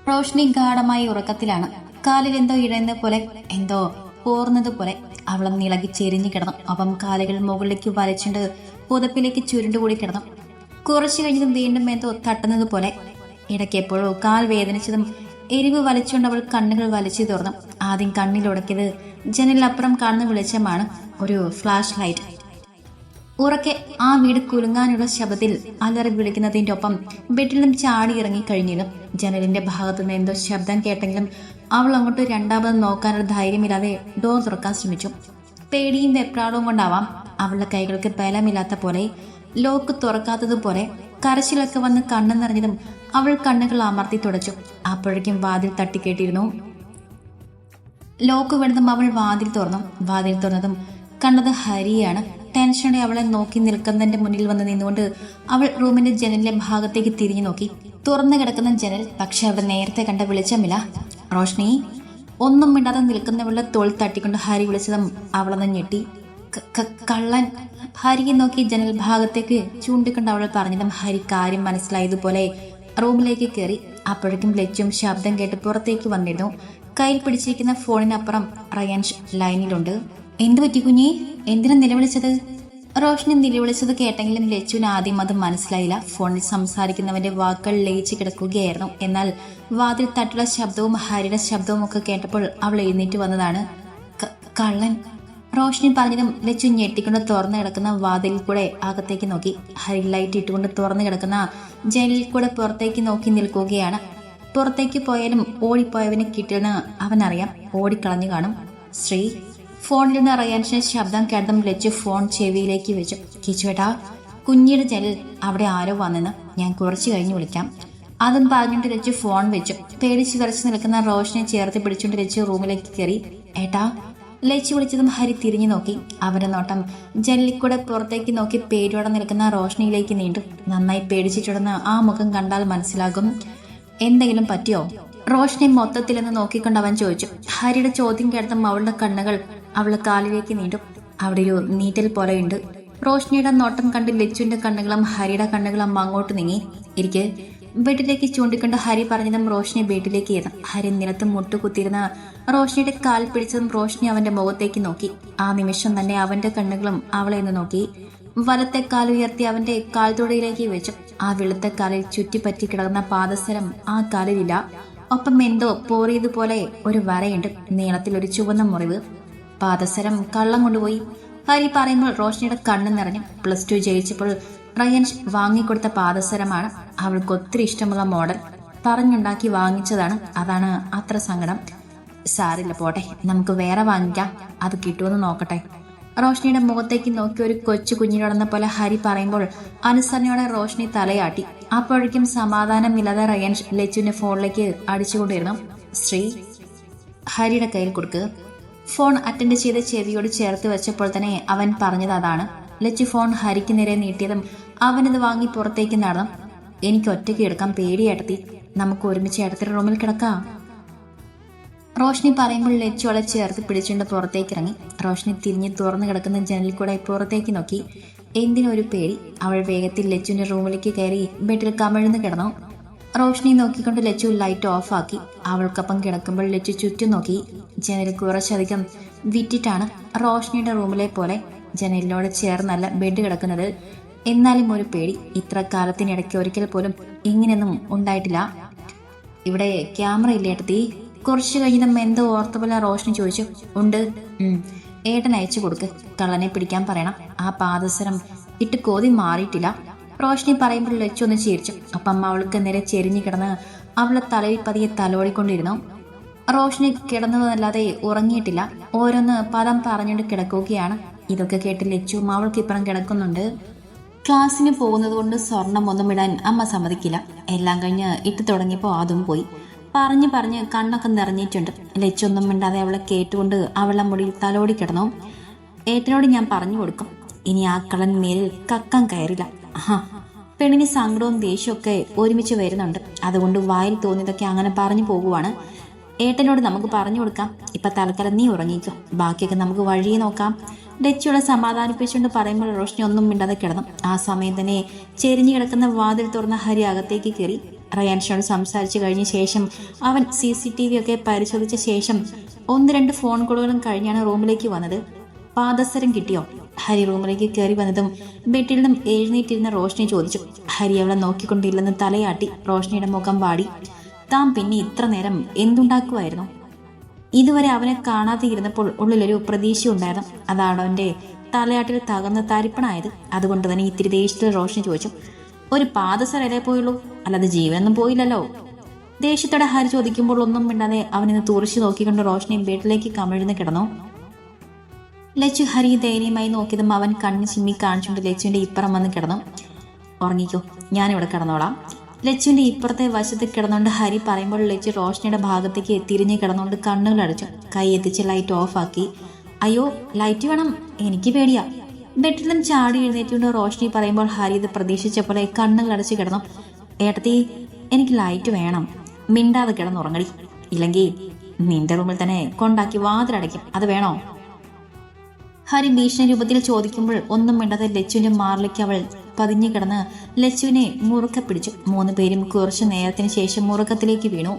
റോഷ്നി ഗാഠമായ ഉറക്കത്തിലാണ്. കാലിൽ എന്തോ ഇഴയുന്ന പോലെ, എന്തോ പോർന്നത് പോലെ അവളെ നിളകി ചെരിഞ്ഞു കിടന്നു. അപ്പം കാലുകൾ മുകളിലേക്ക് വലിച്ചുകൊണ്ട് പുതപ്പിലേക്ക് ചുരുണ്ടുകൂടി കിടന്നു. കുറച്ചു കഴിഞ്ഞതും വീണ്ടും എന്തോ തട്ടുന്നത് പോലെ. ഇടയ്ക്ക് എപ്പോഴോ കാൽ വേദനിച്ചതും എരിവ് വലിച്ചുകൊണ്ട് അവൾ കണ്ണുകൾ വലിച്ചു തുറന്നു. ആദ്യം കണ്ണിലുടക്കിയത് ജനലിലപ്പുറം കാണുന്ന വെളിച്ചമാണ്, ഒരു ഫ്ലാഷ് ലൈറ്റ്. ഉറക്കെ ആ വീട് കുലുങ്ങാനുള്ള ശബ്ദത്തിൽ അലറി വിളിക്കുന്നതിൻ്റെ ഒപ്പം ബെഡിൽ നിന്നും ചാടി ഇറങ്ങി കഴിഞ്ഞിരുന്നു. ജനലിന്റെ ഭാഗത്തു നിന്ന് എന്തോ ശബ്ദം കേട്ടെങ്കിലും അവൾ അങ്ങോട്ട് രണ്ടാമത് നോക്കാനുള്ള ധൈര്യമില്ലാതെ ഡോർ തുറക്കാൻ ശ്രമിച്ചു. പേടിയും വെപ്രാളവും കൊണ്ടാവാം അവളുടെ കൈകൾക്ക് ബലമില്ലാത്ത പോലെ, ലോക്ക് തുറക്കാത്തതുപോലെ. കരച്ചിലൊക്കെ വന്ന് കണ്ണു നിറഞ്ഞതും അവൾ കണ്ണുകൾ അമർത്തി തുടച്ചു. അപ്പോഴേക്കും വാതിൽ തട്ടിക്കേട്ടിരുന്നു. ലോക്ക് വീണതും അവൾ വാതിൽ തുറന്നു. വാതിൽ തുറന്നതും കണ്ടത് ഹരിയാണ്. ടെൻഷനോടെ അവളെ നോക്കി നിൽക്കുന്നതിന്റെ മുന്നിൽ വന്ന് നിന്നുകൊണ്ട് അവൾ റൂമിന്റെ ജനലിലെ ഭാഗത്തേക്ക് തിരിഞ്ഞു നോക്കി. തുറന്നു കിടക്കുന്ന ജനൽ, പക്ഷെ അവിടെ നേരത്തെ കണ്ട വെളിച്ചമില്ല. റോഷ്നി ഒന്നും മിണ്ടാതെ നിൽക്കുന്നവളുടെ തോൾ തട്ടിക്കൊണ്ട് ഹരി വിളിച്ചതും അവളൊന്ന് ഞെട്ടി. കള്ളൻ. ഹരിയെ നോക്കി ജനൽ ഭാഗത്തേക്ക് ചൂണ്ടിക്കൊണ്ട് അവൾ പറഞ്ഞതും ഹരി കാര്യം മനസ്സിലായതുപോലെ റൂമിലേക്ക് കയറി. അപ്പോഴേക്കും ലച്ചും ശബ്ദം കേട്ട് പുറത്തേക്ക് വന്നിരുന്നു. കയ്യിൽ പിടിച്ചിരിക്കുന്ന ഫോണിനപ്പുറം റയാൻഷ് ലൈനിലുണ്ട്. എന്തു പറ്റി കുഞ്ഞി? എന്തിനാ നിലവിളിച്ചത്? റോഷ്നി നിലവിളിച്ചത് കേട്ടെങ്കിലും ലച്ചുവിന് ആദ്യം അത് മനസ്സിലായില്ല. ഫോണിൽ സംസാരിക്കുന്നവന്റെ വാക്കുകൾ ലയിച്ചു കിടക്കുകയായിരുന്നു. എന്നാൽ വാതിൽ തട്ടുള്ള ശബ്ദവും ഹരിയുടെ ശബ്ദവും ഒക്കെ കേട്ടപ്പോൾ അവൾ എഴുന്നേറ്റ് വന്നതാണ്. കള്ളൻ. റോഷ്നി പറഞ്ഞതും ലച്ചു ഞെട്ടിക്കൊണ്ട് തുറന്നു കിടക്കുന്ന വാതിലിൽ കൂടെ അകത്തേക്ക് നോക്കി. ഹരി ലൈറ്റ് ഇട്ടുകൊണ്ട് തുറന്നു കിടക്കുന്ന ജനലിൽ കൂടെ പുറത്തേക്ക് നോക്കി നിൽക്കുകയാണ്. പുറത്തേക്ക് പോയാലും ഓടിപ്പോയവന് കിട്ടിയെന്ന് അവനറിയാം. ഓടിക്കളഞ്ഞു കാണും. ശ്രീ. ഫോണിൽ നിന്ന് റയാൻഷിന്റെ ശബ്ദം കേട്ടതും ലച്ചു ഫോൺ ചെവിയിലേക്ക് വെച്ചു. കിച്ചുവേട്ടാ, കുഞ്ഞിയുടെ ജനൽ അവിടെ ആരോ വന്നെന്ന്, ഞാൻ കുറച്ച് കഴിഞ്ഞ് വിളിക്കാം. അതും പറഞ്ഞിട്ട് ലച്ചു ഫോൺ വെച്ചു. പേടിച്ച് വിറച്ച് നിൽക്കുന്ന റോഷനെ ചേർത്ത് പിടിച്ചുകൊണ്ട് ലച്ചു റൂമിലേക്ക് കയറി. ഏട്ടാ. ലച്ചു വിളിച്ചതും ഹരി തിരിഞ്ഞു നോക്കി. അവരുടെ നോട്ടം ജനലിക്കൂടെ പുറത്തേക്ക് നോക്കി പേടിയോടെ നിൽക്കുന്ന റോഷ്നിയിലേക്ക് നീണ്ടു. നന്നായി പേടിച്ചിട്ടുണ്ടെന്ന് ആ മുഖം കണ്ടാൽ മനസ്സിലാകും. എന്തെങ്കിലും പറ്റിയോ? റോഷ്നി മൊത്തത്തിലെന്ന് നോക്കിക്കൊണ്ട് അവൻ ചോദിച്ചു. ഹരിയുടെ ചോദ്യം കേട്ടതും അവളുടെ കണ്ണുകൾ അവളെ കാലിലേക്ക് നീണ്ടും. അവിടെ ഒരു നീറ്റൽ പോലെയുണ്ട്. റോഷ്നിയുടെ നോട്ടം കണ്ട് ലച്ചുവിന്റെ കണ്ണുകളും ഹരിയുടെ കണ്ണുകളും അങ്ങോട്ട് നീങ്ങി. ഇരിക്ക്. ബെഡിലേക്ക് ചൂണ്ടിക്കൊണ്ട് ഹരി പറഞ്ഞതും റോഷ്നി ബെഡിലേക്ക് ഇരുന്നു. ഹരി നിലത്ത് മുട്ടുകുത്തിയിരുന്ന റോഷ്നിയുടെ കാൽ പിടിച്ചതും റോഷ്നി അവന്റെ മുഖത്തേക്ക് നോക്കി. ആ നിമിഷം തന്നെ അവന്റെ കണ്ണുകളും അവളെ ഒന്ന് നോക്കി. വലത്തെ കാൽ ഉയർത്തി അവന്റെ കാൽത്തുടയിലേക്ക് വെച്ചു. ആ വെളുത്ത കാലിൽ ചുറ്റിപ്പറ്റി കിടക്കുന്ന പാദസരം ആ കാലിലില്ല. ഒപ്പം എന്തോ പോറിയതുപോലെ ഒരു വരയുണ്ട്. നീളത്തിൽ ഒരു ചുവന്ന മുറിവ്. പാദസരം കള്ളം കൊണ്ടുപോയി. ഹരി പറയുമ്പോൾ റോഷ്നിയുടെ കണ്ണ് നിറഞ്ഞു. +2 ജയിച്ചപ്പോൾ റയാൻഷ് വാങ്ങിക്കൊടുത്ത പാദസരമാണ്. അവൾക്ക് ഒത്തിരി ഇഷ്ടമുള്ള മോഡൽ. പറഞ്ഞുണ്ടാക്കി വാങ്ങിച്ചതാണ്. അതാണ് അത്ര സങ്കടം. സാരില്ല, പോട്ടെ, നമുക്ക് വേറെ വാങ്ങിക്കാം. അത് കിട്ടുമെന്ന് നോക്കട്ടെ. റോഷ്നിയുടെ മുഖത്തേക്ക് നോക്കി ഒരു കൊച്ചു കുഞ്ഞിനോടെന്ന പോലെ ഹരി പറയുമ്പോൾ അനുസരണയോടെ റോഷ്നി തലയാട്ടി. അപ്പോഴേക്കും സമാധാനമില്ലാതെ റയാൻഷ് ലച്ചുവിന്റെ ഫോണിലേക്ക് അടിച്ചുകൊണ്ടിരുന്നു. ശ്രീ. ഹരിയുടെ കയ്യിൽ കൊടുക്കുക. ഫോൺ അറ്റൻഡ് ചെയ്ത് ചെവിയോട് ചേർത്ത് വെച്ചപ്പോൾ തന്നെ അവൻ പറഞ്ഞത് അതാണ്. ലച്ചു ഫോൺ ഹരിക്ക് നേരെ നീട്ടിയതും അവനത് വാങ്ങി പുറത്തേക്ക് നടന്നു. എനിക്ക് ഒറ്റയ്ക്ക് എടുക്കാൻ പേടിയേട്ടത്തി, നമുക്ക് ഒരുമിച്ച് ഏട്ടത്തിന്റെ റൂമിൽ കിടക്കാം. റോഷ്നി പറയുമ്പോൾ ലച്ചു അവളെ ചേർത്ത് പിടിച്ചുകൊണ്ട് പുറത്തേക്ക് ഇറങ്ങി. റോഷ്നി തിരിഞ്ഞ് തുറന്നു കിടക്കുന്ന ജനലിൽ കൂടെ പുറത്തേക്ക് നോക്കി. എന്തിനൊരു പേടി. അവൾ വേഗത്തിൽ ലച്ചുവിന്റെ റൂമിലേക്ക് കയറി ബെഡിൽ കമിഴ്ന്ന് കിടന്നു. റോഷ്നി നോക്കിക്കൊണ്ട് ലച്ചു ലൈറ്റ് ഓഫ് ആക്കി. അവൾക്കൊപ്പം കിടക്കുമ്പോൾ ലച്ചു ചുറ്റും നോക്കി. ജനൽ കുറച്ചധികം വിറ്റിട്ടാണ്. റോഷ്നിയുടെ റൂമിലെ പോലെ ജനലിനോട് ചേർന്നല്ല ബെഡ് കിടക്കുന്നത്. എന്നാലും ഒരു പേടി. ഇത്ര കാലത്തിനിടയ്ക്ക് ഒരിക്കൽ പോലും ഇങ്ങനെയൊന്നും ഉണ്ടായിട്ടില്ല. ഇവിടെ ക്യാമറ ഇല്ലേ ഏട്ടത്തി? കുറച്ചു കഴിഞ്ഞതും എന്തോ ഓർത്ത പോലെ റോഷ്നി ചോദിച്ചു. ഉണ്ട്. ഏട്ടൻ അയച്ചു കൊടുക്ക്. കള്ളനെ പിടിക്കാൻ പറയണം. ആ പാദസരം ഇട്ട് കോതി മാറിയിട്ടില്ല. റോഷ്നി പറയുമ്പോൾ ലച്ചു ഒന്ന് ചിരിച്ചു. അപ്പം അവൾക്ക് നേരെ ചെരിഞ്ഞു കിടന്ന് അവളെ തലയിൽ പതിയെ തലോടിക്കൊണ്ടിരുന്നു. റോഷ്നി കിടന്നതല്ലാതെ ഉറങ്ങിയിട്ടില്ല. ഓരോന്ന് പദം പറഞ്ഞുകൊണ്ട് കിടക്കുകയാണ്. ഇതൊക്കെ കേട്ട് ലച്ചുവും അവൾക്കിപ്പുറം കിടക്കുന്നുണ്ട്. ക്ലാസ്സിന് പോകുന്നത് കൊണ്ട് സ്വർണം ഇടാൻ അമ്മ സമ്മതിക്കില്ല. എല്ലാം കഴിഞ്ഞ് ഇട്ട് തുടങ്ങിയപ്പോൾ അതും പോയി. പറഞ്ഞ് കണ്ണൊക്കെ നിറഞ്ഞിട്ടുണ്ട്. ലച്ചൊന്നും മിണ്ടാതെ അവളെ കേട്ടുകൊണ്ട് അവളെ മുടിയിൽ തലോടി കിടന്നു. ഏട്ടനോട് ഞാൻ പറഞ്ഞു കൊടുക്കും, ഇനി ആ കള്ളൻ മേലിൽ കക്കാൻ കയറില്ല. പെണ്ണിന് സങ്കടവും ദേഷ്യമൊക്കെ ഒരുമിച്ച് വരുന്നുണ്ട്. അതുകൊണ്ട് വായിൽ തോന്നിയതൊക്കെ അങ്ങനെ പറഞ്ഞു പോകുവാണ്. ഏട്ടനോട് നമുക്ക് പറഞ്ഞു കൊടുക്കാം. ഇപ്പൊ തൽക്കാലം നീ ഉറങ്ങിക്കോ, ബാക്കിയൊക്കെ നമുക്ക് വഴിയെ നോക്കാം. ലച്ചുവളെ സമാധാനിപ്പിച്ചുകൊണ്ട് പറയുമ്പോൾ റോഷ്നി ഒന്നും മിണ്ടാതെ കിടന്നു. ആ സമയം തന്നെ ചെരിഞ്ഞു കിടക്കുന്ന വാതിൽ തുറന്ന ഹരി അകത്തേക്ക് കയറി. റയാൻഷോട് സംസാരിച്ചു കഴിഞ്ഞ ശേഷം അവൻ CCTV ഒക്കെ പരിശോധിച്ച ശേഷം 1-2 ഫോൺ കോളുകളും കഴിഞ്ഞാണ് റൂമിലേക്ക് വന്നത്. പാദസരം കിട്ടിയോ? ഹരി റൂമിലേക്ക് കയറി വന്നതും ബെഡിൽ നിന്നും എഴുന്നേറ്റിരുന്ന റോഷ്നി ചോദിച്ചു. ഹരി അവളെ നോക്കിക്കൊണ്ടില്ലെന്ന് തലയാട്ടി. റോഷ്നിയുടെ മുഖം വാടി. താൻ പിന്നെ ഇത്ര നേരം എന്തുണ്ടാക്കുമായിരുന്നു? ഇതുവരെ അവനെ കാണാതെ ഇരുന്നപ്പോൾ ഉള്ളിലൊരു പ്രതീക്ഷ ഉണ്ടായിരുന്നു. അതാണ് അവന്റെ തലയാട്ടിൽ തകർന്ന് തരിപ്പണായത്. അതുകൊണ്ട് തന്നെ ഇത്തിരി ദേഷ്യത്തിൽ റോഷ്നി ചോദിച്ചു. ഒരു പാദസരല്ലേ പോയുള്ളൂ, അല്ലാതെ ജീവനൊന്നും പോയില്ലല്ലോ. ദേഷ്യത്തോടെ ഹരി ചോദിക്കുമ്പോൾ ഒന്നും മിണ്ടാതെ അവനിന്ന് തുറച്ചു നോക്കിക്കൊണ്ട് റോഷ്നി ബെഡിലേക്ക് കമിഴ്ന്ന് കിടന്നു. ലച്ചു ഹരി ദയനീയമായി നോക്കിയതും അവൻ കണ്ണ് ചിമ്മി കാണിച്ചുകൊണ്ട് ലച്ചുവിന്റെ ഇപ്പുറം വന്ന് കിടന്നു. ഉറങ്ങിക്കോ, ഞാനിവിടെ കിടന്നോളാം. ലച്ചുവിന്റെ ഇപ്പുറത്തെ വശത്ത് കിടന്നുകൊണ്ട് ഹരി പറയുമ്പോൾ ലച്ചു റോഷ്നിയുടെ ഭാഗത്തേക്ക് തിരിഞ്ഞ് കിടന്നുകൊണ്ട് കണ്ണുകൾ അടച്ചു. കൈ എത്തിച്ച് ലൈറ്റ് ഓഫ് ആക്കി. അയ്യോ, ലൈറ്റ് വേണം, എനിക്ക് പേടിയാ. ബെഡിൽ നിന്നും ചാടി എഴുന്നേറ്റുകൊണ്ട് റോഷ്നി പറയുമ്പോൾ ഹരി ഇത് പ്രതീക്ഷിച്ച പോലെ കണ്ണുകൾ അടച്ച് കിടന്നു. ഏട്ടത്തി, എനിക്ക് ലൈറ്റ് വേണം. മിണ്ടാതെ കിടന്നുറങ്ങടി, ഇല്ലെങ്കിൽ നിന്റെ റൂമിൽ തന്നെ കൊണ്ടാക്കി വാതിലടയ്ക്കും. അത് വേണോ? ഹരി ഭീഷണി രൂപത്തിൽ ചോദിക്കുമ്പോൾ ഒന്നും മിണ്ടാതെ ലച്ചുവിന്റെ മാറിലേക്ക് അവൾ പതിഞ്ഞു കിടന്ന് ലച്ചുവിനെ മുറുക്കെ പിടിച്ചു. 3 പേരും കുറച്ചു നേരത്തിന് ശേഷം മുറുക്കത്തിലേക്ക് വീണു.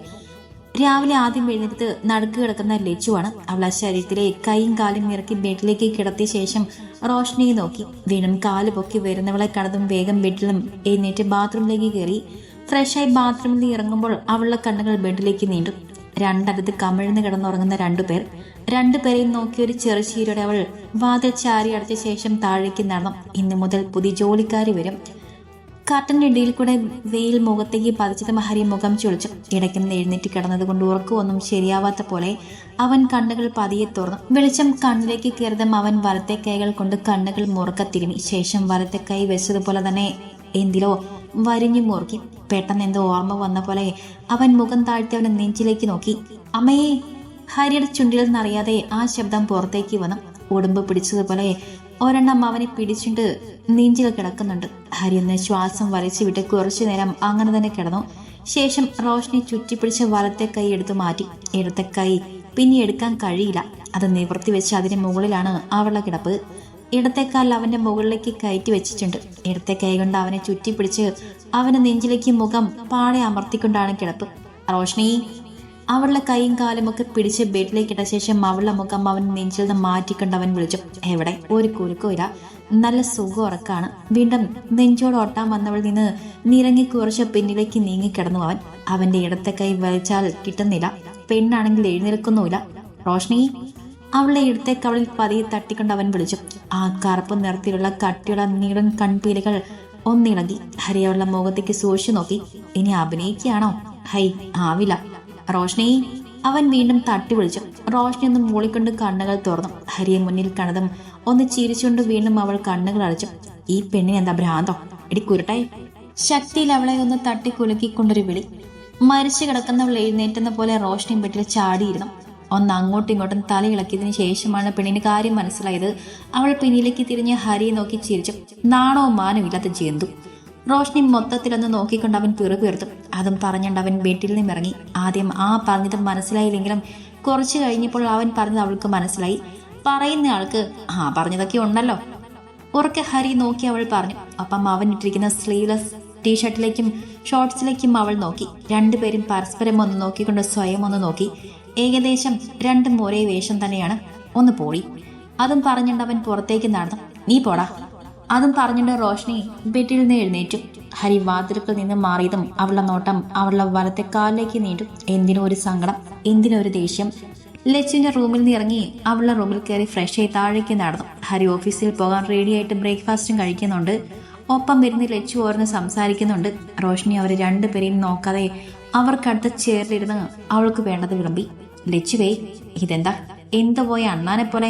രാവിലെ ആദ്യം എഴുന്നേറ്റ് നടുക്ക് കിടക്കുന്ന ലച്ചുവാണ്. അവൾ ആ ശരീരത്തിലെ കൈയും കാലും ഇറക്കി ബെഡിലേക്ക് കിടത്തിയ ശേഷം റോഷ്നിയെ നോക്കി. വീണ്ടും കാല് പൊക്കി വരുന്നവളെ കണ്ടതും വേഗം ബെഡിലും എഴുന്നേറ്റ് ബാത്റൂമിലേക്ക് കയറി. ഫ്രഷായി ബാത്റൂമിൽ നിന്ന് ഇറങ്ങുമ്പോൾ അവളുടെ കണ്ണുകൾ ബെഡിലേക്ക് നീണ്ടു. രണ്ടടുത്ത് കമിഴ്ന്ന് കിടന്നുറങ്ങുന്ന 2 പേർ. 2 പേരെയും നോക്കി ഒരു ചെറുചീരോടെ അവൾ വാതിൽ ചാരി അടച്ച ശേഷം താഴേക്ക് നടന്നു. ഇന്നു മുതൽ പുതിയ ജോലിക്കാരി വരും. കർട്ടന്റെ ഇടയിൽ കൂടെ വെയിൽ മുഖത്തേക്ക് പതിച്ചതും ഹരി മുഖം ചുളിച്ചു. ഇടയ്ക്കുന്ന് എഴുന്നേറ്റ് കിടന്നത് കൊണ്ട് ഉറക്കമൊന്നും ശരിയാവാത്ത പോലെ അവൻ കണ്ണുകൾ പതിയെ തുറന്നു. വെളിച്ചം കണ്ണിലേക്ക് കയറിയതും അവൻ വലത്തെ കൈകൾ കൊണ്ട് കണ്ണുകൾ മുറുക്ക തിരുമി. ശേഷം വലത്തെ കൈ വെച്ചതുപോലെ തന്നെ എന്തിലോ വരിഞ്ഞു മുറുക്കി. പെട്ടെന്ന് എന്തോ ഓർമ്മ വന്ന പോലെ അവൻ മുഖം താഴ്ത്തി അവനെ നെഞ്ചിലേക്ക് നോക്കി. അമ്മയെ! ഹരിയുടെ ചുണ്ടിൽ നിന്നറിയാതെ ആ ശബ്ദം പുറത്തേക്ക് വന്നു. ഉടുമ്പ് പിടിച്ചതുപോലെ ഒരെണ്ണം അവനെ പിടിച്ചിട്ട് നെഞ്ചിൽ കിടക്കുന്നുണ്ട്. ഹരി ഒന്ന് ശ്വാസം വലിച്ചു വിട്ട് കുറച്ചു നേരം അങ്ങനെ തന്നെ കിടന്നു. ശേഷം റോഷ്നി ചുറ്റിപ്പിടിച്ച് വലത്തെ കൈ എടുത്തു മാറ്റി. ഇടത്തെ കൈ പിന്നെ എടുക്കാൻ കഴിയില്ല. അത് നിവർത്തി വെച്ച് അതിന് മുകളിലാണ് അവളുടെ കിടപ്പ്. ഇടത്തെ കാൽ അവന്റെ മുകളിലേക്ക് കയറ്റി വെച്ചിട്ടുണ്ട്. ഇടത്തെ കൈ കൊണ്ട് അവനെ ചുറ്റിപ്പിടിച്ച് അവന്റെ നെഞ്ചിലേക്ക് മുഖം പാടെ അമർത്തിക്കൊണ്ടാണ് കിടപ്പ്. റോഷ്നി! അവളുടെ കൈയും കാലും ഒക്കെ പിടിച്ച് ബെഡിലേക്ക് ഇട്ട ശേഷം അവളുടെ മുഖം അവൻ നെഞ്ചിൽ നിന്ന് മാറ്റിക്കൊണ്ട് അവൻ വിളിച്ചു. എവിടെ? ഒരു കുലുക്കോ ഇല്ല, നല്ല സുഖം ഉറക്കാണ്. വീണ്ടും നെഞ്ചോട് ഒട്ടാൻ വന്നവൾ നിന്ന് നിറങ്ങി കുറച്ച് പിന്നിലേക്ക് നീങ്ങിക്കിടന്നു. അവന്റെ ഇടത്തെ കൈ വലിച്ചാൽ കിട്ടുന്നില്ല. പെണ്ണാണെങ്കിൽ എഴുന്നേൽക്കുന്നുമില്ല. റോഷ്നി! അവളുടെ ഇടത്തെ കവളിൽ പതിയെ തട്ടിക്കൊണ്ട് അവൻ വിളിച്ചു. ആ കറുപ്പ് നിറത്തിലുള്ള കട്ടിയുള്ള നീളൻ കൺപീലികൾ ഒന്നിളകി. ഹരി അവളുടെ മുഖത്തേക്ക് സൂക്ഷിച്ചു നോക്കി. ഇനി അഭിനയിക്കുകയാണോ? ഹൈ, ആവില്ല. റോഷ്നി! അവൻ വീണ്ടും തട്ടി വിളിച്ചു. റോഷ്നി ഒന്ന് മൂളിക്കൊണ്ട് കണ്ണുകൾ തുറന്നു. ഹരിയെ മുന്നിൽ കണ്ടതും ഒന്ന് ചിരിച്ചുകൊണ്ട് വീണ്ടും അവൾ കണ്ണുകൾ അടച്ചു. ഈ പെണ്ണിന് എന്താ ഭ്രാന്തോ? എടി കുരുട്ടായി! ശക്തിയിൽ അവളെ ഒന്ന് തട്ടി കുലുക്കിക്കൊണ്ടൊരു വിളി. മരിച്ചു കിടക്കുന്നവൾ എഴുന്നേറ്റുന്ന പോലെ റോഷ്നി ബെഡിൽ ചാടിയിരുന്നു. ഒന്ന് അങ്ങോട്ടും ഇങ്ങോട്ടും തലയിളക്കിയതിനു ശേഷമാണ് പെണ്ണിന് കാര്യം മനസ്സിലായത്. അവൾ പിന്നിലേക്ക് തിരിഞ്ഞ് ഹരിയെ നോക്കി ചിരിച്ചു. നാണോ മാനോ ഇല്ലാത്ത ജന്തു! റോഷ്നി മൊത്തത്തിലൊന്ന് നോക്കിക്കൊണ്ട് അവൻ പിറുപിറുത്തു. അതും പറഞ്ഞുകൊണ്ട് അവൻ ബെഡിൽ നിന്നും ഇറങ്ങി. ആദ്യം ആ പറഞ്ഞത് മനസ്സിലായില്ലെങ്കിലും കുറച്ചു കഴിഞ്ഞപ്പോൾ അവൻ പറഞ്ഞത് അവൾക്ക് മനസ്സിലായി. പറയുന്ന ആൾക്ക് പറഞ്ഞതൊക്കെ ഉണ്ടല്ലോ. ഉറക്കെ ഹരി നോക്കി അവൾ പറഞ്ഞു. അപ്പം അവൻ ഇട്ടിരിക്കുന്ന സ്ലീവ്ലെസ് ടീഷർട്ടിലേക്കും ഷോർട്സിലേക്കും അവൾ നോക്കി. 2 പേരും പരസ്പരം ഒന്ന് നോക്കിക്കൊണ്ട് സ്വയം ഒന്ന് നോക്കി. ഏകദേശം 2 ഒരേ വേഷം തന്നെയാണ്. ഒന്ന് പോടി! അതും പറഞ്ഞുകൊണ്ട് അവൻ പുറത്തേക്ക് നടന്നു. നീ പോടാ! അതും പറഞ്ഞുകൊണ്ട് റോഷ്നി ബെഡിൽ നിന്ന് എഴുന്നേറ്റു. ഹരി വാതിൽക്കൽ നിന്ന് മാറിയതും അവളുടെ നോട്ടം അവളുടെ വലത്തെ കാലിലേക്ക് നീണ്ടു. എന്തിനോ ഒരു സങ്കടം, എന്തിനോ ഒരു ദേഷ്യം. ലച്ചുവിന്റെ റൂമിൽ നിന്ന് ഇറങ്ങി അവളുടെ റൂമിൽ കയറി ഫ്രഷായി താഴേക്ക് നടന്നു. ഹരി ഓഫീസിൽ പോകാൻ റെഡിയായിട്ട് ബ്രേക്ക്ഫാസ്റ്റും കഴിക്കുന്നുണ്ട്. ഒപ്പം വരുന്ന ലച്ചു ഓർന്ന് സംസാരിക്കുന്നുണ്ട്. റോഷ്നി അവർ 2 പേരെയും നോക്കാതെ അവർക്കടുത്ത ചേർന്നിരുന്ന് അവൾക്ക് വേണ്ടത് വിളമ്പി. ലച്ചുവേ, ഇതെന്താ? എന്ത് പോയ അണ്ണാനെ പോലെ?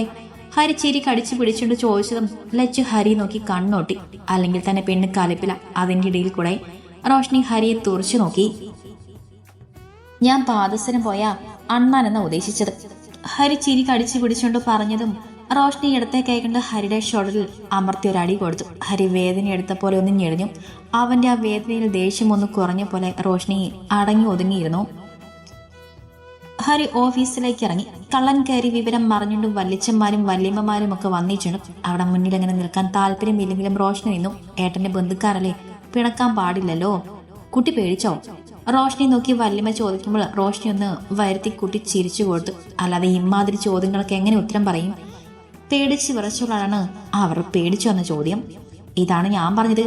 ഹരി ചിരി കടിച്ചു പിടിച്ചുകൊണ്ട് ചോദിച്ചതും ലച്ചു ഹരി നോക്കി കണ്ണോട്ടി. അല്ലെങ്കിൽ തന്നെ പെണ്ണ് കലിപ്പില്ല. അതിന്റെ ഇടയിൽ കൂടെ റോഷ്നി ഹരിയെ തുറച്ചു നോക്കി. ഞാൻ പാദസരം പോയ അണ്ണാനെന്നാ ഉദ്ദേശിച്ചത്. ഹരി ചിരി കടിച്ചു പിടിച്ചുകൊണ്ട് പറഞ്ഞതും റോഷ്നി ഇടത്തെ കൈ കൊണ്ട് ഹരിയുടെ ഷോൾഡറിൽ അമർത്തി ഒരടി കൊടുത്തു. ഹരി വേദന എടുത്ത പോലെ ഒന്ന് ഞെളിഞ്ഞു. അവന്റെ ആ വേദനയിൽ ദേഷ്യം ഒന്ന് കുറഞ്ഞ പോലെ റോഷ്നി അടങ്ങി ഒതുങ്ങിയിരുന്നു. ഹരി ഓഫീസിലേക്ക് ഇറങ്ങി. കള്ളൻ കയറി വിവരം മറിഞ്ഞുകൊണ്ട് വല്യച്ഛന്മാരും വല്യമ്മമാരും ഒക്കെ വന്നിട്ടുണ്ട്. അവിടെ മുന്നിൽ അങ്ങനെ നിൽക്കാൻ താല്പര്യമില്ലെങ്കിലും റോഷ്നി നിന്നു. ഏട്ടന്റെ ബന്ധുക്കാരല്ലേ, പിണക്കാൻ പാടില്ലല്ലോ. കുട്ടി പേടിച്ചോ? റോഷ്നി നോക്കി വല്യമ്മ ചോദിക്കുമ്പോൾ റോഷ്നി ഒന്ന് വരുത്തി കൂട്ടി ചിരിച്ചു കൊടുത്തു. അല്ലാതെ ഇമാതിരി ചോദ്യങ്ങൾക്ക് എങ്ങനെ ഉത്തരം പറയും? പേടിച്ച് വിറച്ചോളാണ് അവർ പേടിച്ചു വന്ന ചോദ്യം. ഇതാണ് ഞാൻ പറഞ്ഞത്,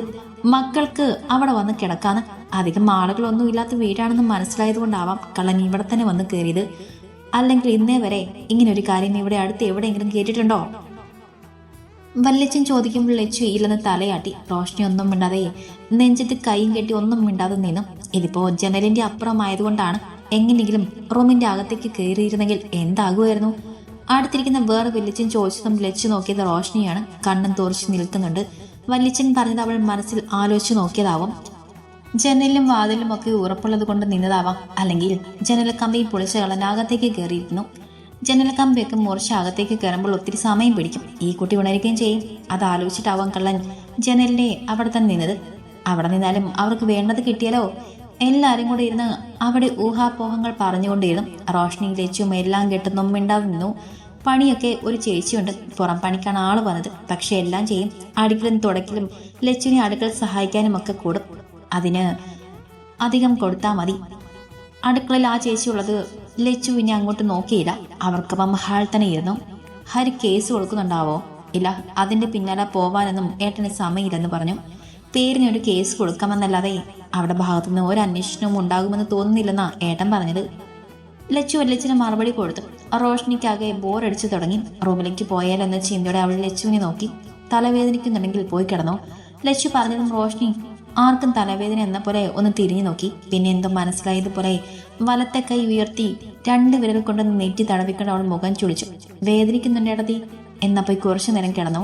മക്കൾക്ക് അവിടെ വന്ന് കിടക്കാന്ന്. അധികം ആളുകളൊന്നും ഇല്ലാത്ത വീടാണെന്ന് മനസ്സിലായത് കൊണ്ടാവാം കള്ളൻ ഇവിടെ തന്നെ വന്ന് കയറിയത്. അല്ലെങ്കിൽ ഇന്നേ വരെ ഇങ്ങനെ ഒരു കാര്യം ഇവിടെ അടുത്ത് എവിടെയെങ്കിലും കേട്ടിട്ടുണ്ടോ? വല്യച്ഛൻ ചോദിക്കുമ്പോൾ ലച്ചു ഇല്ലെന്ന് തലയാട്ടി. റോഷ്നി ഒന്നും മിണ്ടാതെ നെഞ്ചത്ത് കൈയും കെട്ടി ഒന്നും മിണ്ടാതെ നിന്നു. ഇതിപ്പോ ജനലിന്റെ അപ്പുറമായതുകൊണ്ടാണ്. എങ്ങനെയെങ്കിലും റൂമിന്റെ അകത്തേക്ക് കയറിയിരുന്നെങ്കിൽ എന്താകുമായിരുന്നു? അടുത്തിരിക്കുന്ന വേറെ വല്യച്ഛൻ ചോദിച്ചതും ലച്ചു നോക്കിയത് റോഷ്നിയാണ്. കണ്ണും തോർച്ച് നിൽക്കുന്നുണ്ട്. വല്യച്ഛൻ പറഞ്ഞത് അവൾ മനസ്സിൽ ആലോചിച്ച് നോക്കിയതാവും. ജനലിലും വാതിലും ഒക്കെ ഉറപ്പുള്ളത് കൊണ്ട് നിന്നതാവാം. അല്ലെങ്കിൽ ജനലക്കമ്പി പൊളിച്ച കളൻ അകത്തേക്ക് കയറിയിരുന്നു. ജനലക്കമ്പിയൊക്കെ മുറിച്ച് അകത്തേക്ക് കയറുമ്പോൾ ഒത്തിരി സമയം പിടിക്കും. ഈ കുട്ടി ഉണരുകയും ചെയ്യും. അത് ആലോചിച്ചിട്ടാവാം കള്ളൻ ജനലിനെ അവിടെ തന്നെ നിന്നത്. അവിടെ നിന്നാലും അവർക്ക് വേണ്ടത് കിട്ടിയാലോ? എല്ലാവരും കൂടെ ഇരുന്ന് അവിടെ ഊഹാപോഹങ്ങൾ പറഞ്ഞുകൊണ്ടിരുന്നു. റോഷ്നിയും ലച്ചും എല്ലാം കെട്ടുന്നും മിണ്ടാതെ നിന്നു. പണിയൊക്കെ ഒരു ചേച്ചിയുണ്ട്, പുറം പണിക്കാണ് ആള് വന്നത്. പക്ഷെ എല്ലാം ചെയ്യും. അടുക്കലും തുടക്കലും ലച്ചുവിനെ അടുക്കള സഹായിക്കാനും ഒക്കെ കൂടും. അതിന് അധികം കൊടുത്താൽ മതി. അടുക്കളയിൽ ആ ചേച്ചി ഉള്ളത് ലച്ചു പിന്നെ അങ്ങോട്ട് നോക്കിയില്ല. അവർക്കപ്പം ഹാൾ തന്നെ ഇരുന്നു. ഹരി കേസ് കൊടുക്കുന്നുണ്ടാവോ? ഇല്ല, അതിന്റെ പിന്നാലെ പോവാനൊന്നും ഏട്ടന് സമയമില്ലെന്ന് പറഞ്ഞു. പേരിനൊരു കേസ് കൊടുക്കാമെന്നല്ലാതെ അവിടെ ഭാഗത്തുനിന്ന് ഒരു അന്വേഷണവും ഉണ്ടാകുമെന്ന് തോന്നുന്നില്ലെന്നാ ഏട്ടൻ പറഞ്ഞത്. ലച്ചു വല്യച്ഛന് മറുപടി കൊടുത്തു. റോഷ്നിക്കാകെ ബോറടിച്ചു തുടങ്ങി. റൂമിലേക്ക് പോയാലെന്ന ചിന്തയോടെ അവൾ ലച്ചുവിനെ നോക്കി. തലവേദനിക്കുന്നുണ്ടെങ്കിൽ പോയി കിടന്നോ. ലച്ചു പറഞ്ഞതും റോഷ്നി ആർക്കും തലവേദന എന്ന പോലെ ഒന്ന് തിരിഞ്ഞു നോക്കി. പിന്നെ എന്തോ മനസ്സിലായതുപോലെ വലത്തെ കൈ ഉയർത്തി 2 വിരൽ കൊണ്ട് നെറ്റി തടവിക്കൊണ്ട് അവൾ മുഖം ചുളിച്ചു. വേദനിക്കുന്നുണ്ടേടത്തി എന്നാ പോയി കുറച്ചു നേരം കിടന്നു.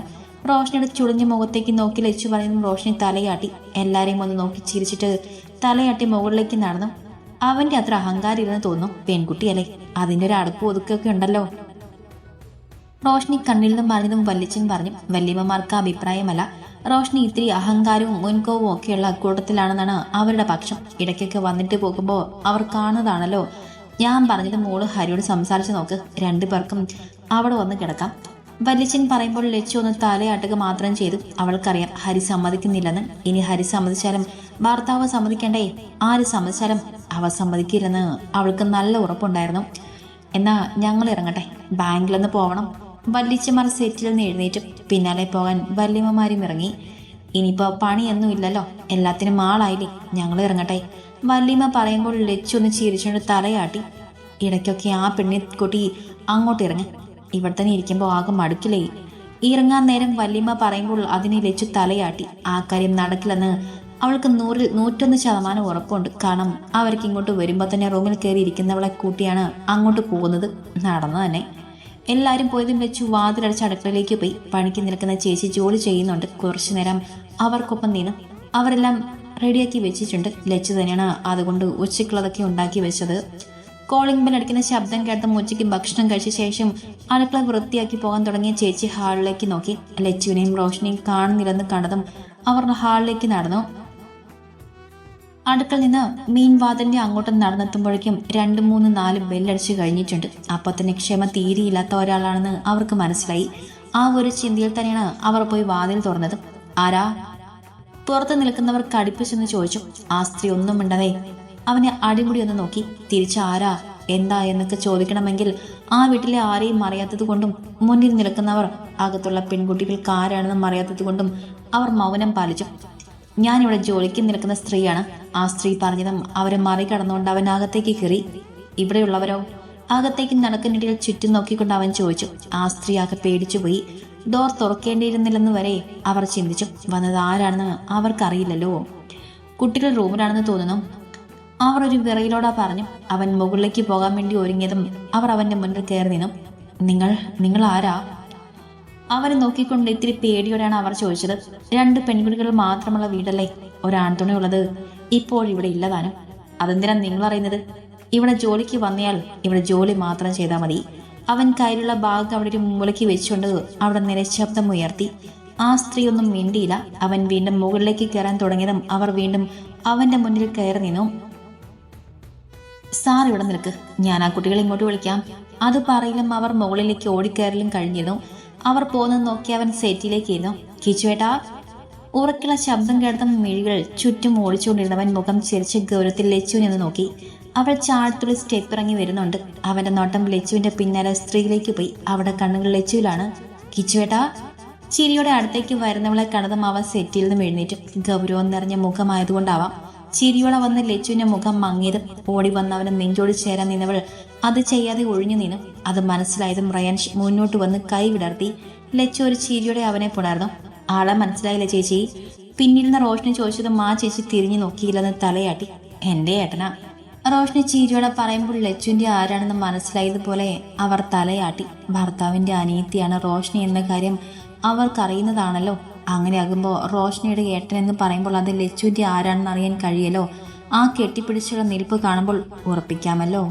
റോഷ്നിയുടെ ചുളിഞ്ഞ മുഖത്തേക്ക് നോക്കി ലച്ചു പറയുന്നു. റോഷ്നി തലയാട്ടി. എല്ലാരെയും ഒന്ന് നോക്കി ചിരിച്ചിട്ട് തലയാട്ടി മുകളിലേക്ക് നടന്നു. അവന്റെ അത്ര അഹങ്കാരം ഇരുന്ന് തോന്നുന്നു. പെൺകുട്ടിയല്ലേ, അതിന്റെ ഒരു അടുപ്പ് ഒതുക്കൊക്കെ ഉണ്ടല്ലോ. റോഷ്നി കണ്ണിൽ നിന്നും പറഞ്ഞതും വല്യച്ഛൻ പറഞ്ഞു. വല്യമ്മമാർക്ക് അഭിപ്രായമല്ല. റോഷ്നി ഇത്തിരി അഹങ്കാരവും മുൻകോവും ഒക്കെയുള്ള കൂട്ടത്തിലാണെന്നാണ് അവരുടെ പക്ഷം. ഇടയ്ക്കൊക്കെ വന്നിട്ട് പോകുമ്പോൾ അവർ കാണുന്നതാണല്ലോ. ഞാൻ പറഞ്ഞത് മോള് ഹരിയോട് സംസാരിച്ച് നോക്ക്. 2 പേർക്കും അവിടെ വന്ന് കിടക്കാം. വല്യച്ഛൻ പറയുമ്പോൾ ലച്ചു ഒന്ന് തലയാട്ടുക മാത്രം ചെയ്തു. അവൾക്കറിയാം ഹരി സമ്മതിക്കുന്നില്ലെന്ന്. ഇനി ഹരി സമ്മതിച്ചാലും ഭർത്താവ് സമ്മതിക്കണ്ടേ? ആര് സമ്മതിച്ചാലും അവ സമ്മതിക്കില്ലെന്ന് അവൾക്ക് നല്ല ഉറപ്പുണ്ടായിരുന്നു. എന്നാ ഞങ്ങൾ ഇറങ്ങട്ടെ, ബാങ്കിലൊന്ന് പോവണം. വല്യച്ഛമാർ സെറ്റിൽ നിന്ന് എഴുന്നേറ്റ് പിന്നാലെ പോകാൻ വല്യമ്മമാരും ഇറങ്ങി. ഇനിയിപ്പോ പണിയൊന്നും ഇല്ലല്ലോ, എല്ലാത്തിനും ആളായില്ലേ, ഞങ്ങൾ ഇറങ്ങട്ടെ. വല്യമ്മ പറയുമ്പോൾ ലച്ചു ഒന്ന് ചിരിച്ചുകൊണ്ട് തലയാട്ടി. ഇടയ്ക്കൊക്കെ ആ പെണ്ണിക്കുട്ടി അങ്ങോട്ട് ഇറങ്ങി. ഇവിടെ തന്നെ ഇരിക്കുമ്പോൾ ആകെ മടുക്കില്ലേ? ഇറങ്ങാൻ നേരം വല്യമ്മ പറയുമ്പോൾ അതിനെ ലച്ചു തലയാട്ടി. ആ കാര്യം നടക്കില്ലെന്ന് അവൾക്ക് 100-ൽ 101% ഉറപ്പുണ്ട്. കാരണം അവർക്ക് ഇങ്ങോട്ട് വരുമ്പോൾ തന്നെ റൂമിൽ കയറി ഇരിക്കുന്നവളെ കൂട്ടിയാണ് അങ്ങോട്ട് പോകുന്നത്. നടന്നു തന്നെ. എല്ലാവരും പോയതും ലച്ചു വാതിലടച്ച് അടുക്കളയിലേക്ക് പോയി. പണിക്ക് നിൽക്കുന്ന ചേച്ചി ജോലി ചെയ്യുന്നുണ്ട്. കുറച്ചു നേരം അവർക്കൊപ്പം നിന്ന് അവരെല്ലാം റെഡിയാക്കി വെച്ചിട്ടുണ്ട്. ലച്ചു തന്നെയാണ് അതുകൊണ്ട് ഉച്ചയ്ക്കുള്ളതൊക്കെ ഉണ്ടാക്കി വെച്ചത്. കോളിംഗ് ബെൽ അടിക്കുന്ന ശബ്ദം കേട്ട ഉച്ചയ്ക്ക് ഭക്ഷണം കഴിച്ച ശേഷം അടുക്കള വൃത്തിയാക്കി പോകാൻ തുടങ്ങിയ ചേച്ചി ഹാളിലേക്ക് നോക്കി. ലച്ചുവിനെയും റോഷനെയും കാണുന്നില്ലെന്ന് കണ്ടതും അവർ ഹാളിലേക്ക് നടന്നു. അടുക്കള നിന്ന് മീൻ വാതിലിന്റെ അങ്ങോട്ട് നടന്നെത്തുമ്പോഴേക്കും 2, 3, 4 ബെല്ലടിച്ചു കഴിഞ്ഞിട്ടുണ്ട്. അപ്പൊ തന്നെ ക്ഷമ തീരെയില്ലാത്ത ഒരാളാണെന്ന് അവർക്ക് മനസ്സിലായി. ആ ഒരു ചിന്തയിൽ തന്നെയാണ് അവർ പോയി വാതിൽ തുറന്നത്. ആരാ? പുറത്ത് നിൽക്കുന്നവർ കടുപ്പിച്ചെന്ന് ചോദിച്ചു. ആ സ്ത്രീ ഒന്നും മിണ്ടതേ അവനെ അടിമുടി ഒന്ന് നോക്കി. തിരിച്ച് ആരാ എന്താ എന്നൊക്കെ ചോദിക്കണമെങ്കിൽ ആ വീട്ടിലെ ആരെയും അറിയാത്തത് കൊണ്ടും മുന്നിൽ നിൽക്കുന്നവർ അകത്തുള്ള പെൺകുട്ടികൾക്ക് ആരാണെന്നും അറിയാത്തത് കൊണ്ടും അവർ മൗനം പാലിച്ചു. ഞാനിവിടെ ജോലിക്ക് നിൽക്കുന്ന സ്ത്രീയാണ്. ആ സ്ത്രീ പറഞ്ഞതും അവരെ മറികടന്നുകൊണ്ട് അവൻ അകത്തേക്ക് കയറി. ഇവിടെയുള്ളവരോ? അകത്തേക്ക് നടക്കുന്നിടയിൽ ചുറ്റും നോക്കിക്കൊണ്ട് അവൻ ചോദിച്ചു. ആ സ്ത്രീ ആകെ പേടിച്ചുപോയി. ഡോർ തുറക്കേണ്ടിയിരുന്നില്ലെന്ന് വരെ അവർ ചിന്തിച്ചു. വന്നത് ആരാണെന്ന് അവർക്കറിയില്ലല്ലോ. കുട്ടികൾ റൂമിലാണെന്ന് തോന്നുന്നു. അവർ ഒരു വിറയിലോടാ പറഞ്ഞു. അവൻ മുകളിലേക്ക് പോകാൻ വേണ്ടി ഒരുങ്ങിയതും അവർ അവന്റെ മുന്നിൽ കയറി നിന്നു. നിങ്ങൾ ആരാ? അവരെ നോക്കിക്കൊണ്ട് ഇത്തിരി പേടിയോടെയാണ് അവർ ചോദിച്ചത്. 2 പെൺകുട്ടികൾ മാത്രമുള്ള വീടല്ലേ, ഒരാൺതുണയുള്ളത് ഇപ്പോൾ ഇവിടെ ഇല്ലതാനും. അതെന്തിനാ നിങ്ങൾ അറിയുന്നത്? ഇവിടെ ജോലിക്ക് വന്നയാൾ ഇവിടെ ജോലി മാത്രം ചെയ്താൽ മതി. അവൻ കയ്യിലുള്ള ബാഗ് അവിടെ ഒരു മൂലയ്ക്ക് വെച്ചുകൊണ്ട് അവിടെ നിരശബ്ദം ഉയർത്തി. ആ സ്ത്രീ ഒന്നും മിണ്ടിയില്ല. അവൻ വീണ്ടും മുകളിലേക്ക് കയറാൻ തുടങ്ങിയതും അവർ വീണ്ടും അവന്റെ മുന്നിൽ കയറി നിന്നു. സാർ ഇവിടെ നിൽക്ക്, ഞാൻ ആ കുട്ടികളെ ഇങ്ങോട്ട് വിളിക്കാം. അത് പറയലും അവർ മുകളിലേക്ക് ഓടിക്കയറലും കഴിഞ്ഞിരുന്നു. അവർ പോകുന്നത് നോക്കി അവൻ സെറ്റിലേക്ക് ഇരുന്നു. കിച്ചുവേട്ടാ, ഉറക്കുള്ള ശബ്ദം കേട്ട മിഴികൾ ചുറ്റും ഓടിച്ചുകൊണ്ടിരുന്നവൻ മുഖം ചിരിച്ച് ഗൗരവത്തിൽ ലച്ചുവിനെ നോക്കി. അവൾ ചാടത്തുള്ളി സ്റ്റെപ്പ് ഇറങ്ങി വരുന്നുണ്ട്. അവന്റെ നോട്ടം ലച്ചുവിന്റെ പിന്നാലെ സ്ത്രീയിലേക്ക് പോയി. അവിടെ കണ്ണുകൾ ലച്ചുവിലാണ്. കിച്ചുവേട്ടാ. ചിരിയോടെ അടുത്തേക്ക് വരുന്നവളെ കണ്ടതും അവൻ സെറ്റിൽ നിന്നും എഴുന്നേറ്റു. ഗൗരവം നിറഞ്ഞ മുഖമായതുകൊണ്ടാവാം ചിരിയോടെ വന്ന് ലച്ചുവിന്റെ മുഖം മങ്ങിയതും ഓടി വന്നവനെ നെഞ്ചോട് ചേരാൻ നിന്നവൾ അത് ചെയ്യാതെ ഒഴിഞ്ഞു നിന്നു. അത് മനസ്സിലായതും റയാൻ മുന്നോട്ട് വന്ന് കൈ വിടർത്തി. ലച്ചു ഒരു ചിരിയോടെ അവനെ പുണർന്നു. ആളെ മനസ്സിലായില്ല ചേച്ചി. പിന്നിരുന്ന റോഷനി ചോദിച്ചതും ആ ചേച്ചി തിരിഞ്ഞു നോക്കിയില്ലെന്ന് തലയാട്ടി. എന്റെ ഏട്ടനാ. റോഷനി ചിരിയോടെ പറയുമ്പോൾ ലച്ചുവിന്റെ ആരാണെന്ന് മനസ്സിലായതുപോലെ അവർ തലയാട്ടി. ഭർത്താവിന്റെ അനിയത്തിയാണ് റോഷനി എന്ന കാര്യം അവർക്കറിയുന്നതാണല്ലോ. അങ്ങനെയാകുമ്പോൾ റോഷനിയുടെ ഏട്ടൻ എന്ന് പറയുമ്പോൾ അത് ലച്ചുവിന്റെ ആരാണെന്ന് അറിയാൻ കഴിയല്ലോ. ആ കെട്ടിപ്പിടിച്ചുള്ള നിൽപ്പ് കാണുമ്പോൾ ഉറപ്പിക്കാമല്ലോ.